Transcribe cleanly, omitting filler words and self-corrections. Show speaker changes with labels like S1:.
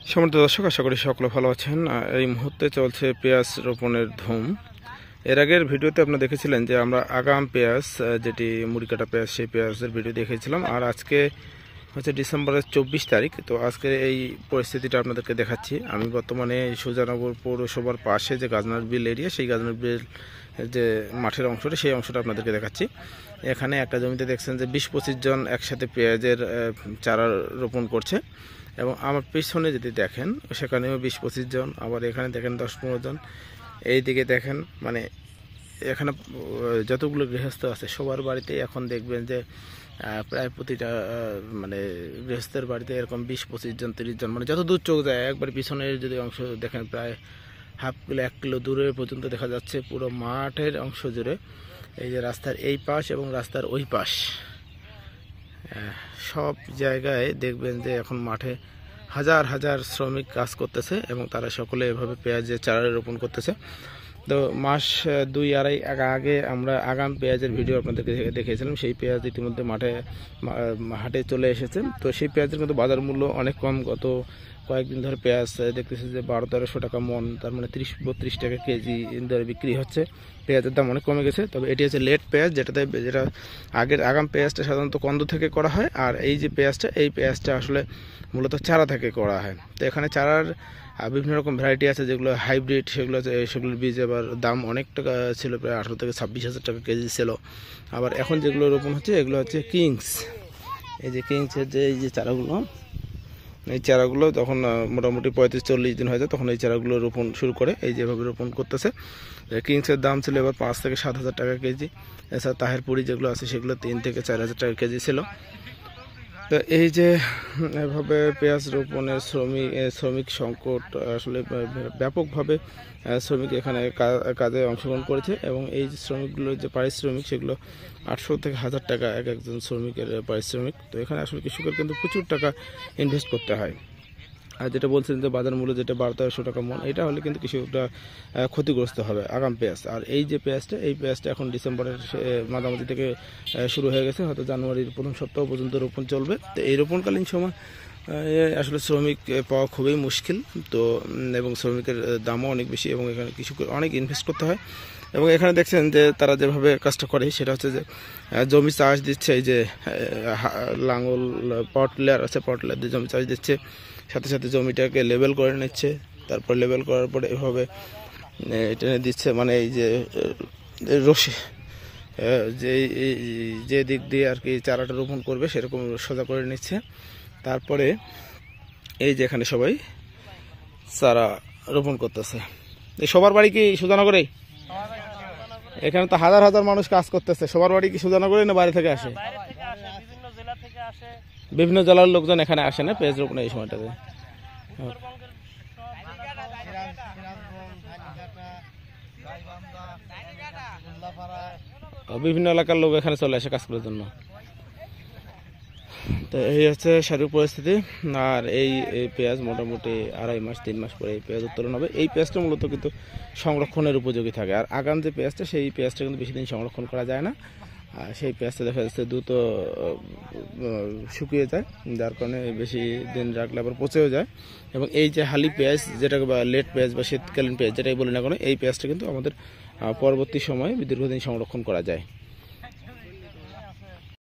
S1: সম্মানিত দর্শক, আশা করি সকলে ভালো আছেন। এই মুহূর্তে চলছে পেঁয়াজ রোপণের ধুম। এর আগের ভিডিওতে আপনারা দেখেছিলেন যে আমরা আগাম পেঁয়াজ, যেটি মুড়ি কাটা পেঁয়াজ, সেই পেঁয়াজের ভিডিও দেখেছিলাম। আর আজকে হচ্ছে ডিসেম্বরের 24 তারিখ। তো আজকে এই পরিস্থিতিটা আপনাদেরকে দেখাচ্ছি। আমি বর্তমানে সুজানগর পৌরসভার পাশে যে গাজনার বিল এরিয়া, সেই গাজনার বিল যে মাঠের অংশটা, সেই অংশটা আপনাদেরকে দেখাচ্ছি। এখানে একটা জমিতে দেখছেন যে 20-25 জন একসাথে পেঁয়াজের চারা রোপণ করছে। এবং আমার পিছনে যদি দেখেন, সেখানেও 20-25 জন, আবার এখানে দেখেন 10-15 জন, এই দিকে দেখেন। মানে এখানে যতগুলো গৃহস্থ আছে সবার বাড়িতে এখন দেখবেন যে প্রায় প্রতিটা মানে গৃহস্থের বাড়িতে এরকম 20-25 জন, 30 জন, মানে যত দূর চোখ যায় একবার পিছনের যদি অংশ দেখেন, প্রায় হাফ কিলো 1 কিলো দূরে পর্যন্ত দেখা যাচ্ছে পুরো মাঠের অংশ জুড়ে। এই যে রাস্তার এই পাশ এবং রাস্তার ওই পাশ, সব জায়গায় দেখবেন যে এখন মাঠে হাজার হাজার শ্রমিক কাজ করতেছে এবং তারা সকলে এভাবে পেঁয়াজের চারা রোপণ করতেছে। তো মাস 2-2.5 আগে আমরা আগাম পেঁয়াজের ভিডিও আপনাদেরকে দেখিয়েছিলাম। সেই পেঁয়াজ ইতিমধ্যে হাটে চলে এসেছে। তো সেই পেঁয়াজের কিন্তু বাজার মূল্য অনেক কম। গত কয়েকদিন ধরে পেঁয়াজ দেখতেছি যে 1200-1300 টাকা মন, তার মানে 30-32 টাকা কেজি ধরে বিক্রি হচ্ছে। পেঁয়াজের দাম অনেক কমে গেছে। তবে এটি হচ্ছে লেট পেঁয়াজ, যেটা আগের আগাম পেঁয়াজটা সাধারণত কন্দ থেকে করা হয়। আর এই যে পেঁয়াজটা, এই পেঁয়াজটা আসলে মূলত চারা থেকে করা হয়। তো এখানে চারার বিভিন্ন রকম ভ্যারাইটি আছে, যেগুলো হাইব্রিড, সেগুলোর বীজ এবার দাম অনেক টাকা ছিল, প্রায় 18-26 হাজার টাকা কেজি ছিল। আবার এখন যেগুলো রোপণ হচ্ছে এগুলো হচ্ছে কিংস। এই যে কিংসের যে এই যে চারাগুলো, এই চারাগুলো যখন মোটামুটি 35-40 দিন হয়ে যায়, তখন এই চারাগুলো রোপণ শুরু করে। এই যেভাবে রোপণ করতেছে। কিংসের দাম ছিল এবার 5-7 হাজার টাকা কেজি। এছাড়া তাহেরপুরি যেগুলো আছে সেগুলো 3-4 হাজার টাকা কেজি ছিল। তো এই যে এভাবে পেঁয়াজ রোপণের শ্রমিক সংকট, আসলে ব্যাপকভাবে শ্রমিক এখানে কাজে অংশগ্রহণ করেছে। এবং এই যে শ্রমিকগুলোর যে পারিশ্রমিক, সেগুলো 800-1000 টাকা একজন শ্রমিকের পারিশ্রমিক। তো এখানে আসলে কৃষকের কিন্তু প্রচুর টাকা ইনভেস্ট করতে হয়। আর যেটা বলছেন যে বাজার মূল্য যেটা 1200 টাকা মন, এটা হলে কিন্তু কৃষকটা ক্ষতিগ্রস্ত হবে আগাম পেঁয়াজ। আর এই যে পেঁয়াজটা, এই পেঁয়াজটা এখন ডিসেম্বরের মাঝামাঝি থেকে শুরু হয়ে গেছে, হয়তো জানুয়ারির প্রথম সপ্তাহ পর্যন্ত রোপণ চলবে। তো এই রোপণকালীন সময় আসলে শ্রমিক পাওয়া খুবই মুশকিল। তো এবং শ্রমিকের দামও অনেক বেশি এবং এখানে কৃষকের অনেক ইনভেস্ট করতে হয়। এবং এখানে দেখছেন যে তারা যেভাবে কাজটা করে, সেটা হচ্ছে যে জমি চাষ দিচ্ছে। এই যে লাঙল, পাওয়ার আছে, পাওয়ার টিলার দিয়ে জমি চাষ দিচ্ছে। সাথে সাথে জমিটাকে লেবেল করে নিচ্ছে। তারপর লেবেল করার পরে এভাবে টেনে দিচ্ছে, মানে এই যে রশি, যে দিক দিয়ে আর কি চারাটা রোপণ করবে সেরকম সোজা করে নিচ্ছে। তারপরে এই যে এখানে সবাই চারা রোপণ করতেছে। সবার বাড়ি কি সুজানগরে? এখানে তো হাজার হাজার মানুষ কাজ করতেছে। সবার বাড়ি কি সুজানগরে না বাইরে থেকে আসে? বিভিন্ন জেলার লোকজন এখানে আসে না পেঁয়াজ রোপণ এই সময়টাতে? বিভিন্ন এলাকার লোক এখানে চলে আসে কাজ করার জন্য। তো এই হচ্ছে শারীরিক পরিস্থিতি। আর এই পেঁয়াজ মোটামুটি 2.5-3 মাস পরে এই পেঁয়াজ উত্তোলন হবে। এই পেঁয়াজটা মূলত কিন্তু সংরক্ষণের উপযোগী থাকে। আর আগাম যে পেঁয়াজটা, সেই পেঁয়াজটা কিন্তু বেশি দিন সংরক্ষণ করা যায় না। আর সেই পেঁয়াজটা দেখা যাচ্ছে দ্রুত শুকিয়ে যায়, যার কারণে বেশি দিন রাখলে আবার পচেও যায়। এবং এই যে হালি পেঁয়াজ, যেটাকে বা লেট পেঁয়াজ বা শীতকালীন পেঁয়াজ যেটাই বলি না কেন, এই পেঁয়াজটা কিন্তু আমাদের পরবর্তী সময়ে দীর্ঘদিন সংরক্ষণ করা যায়।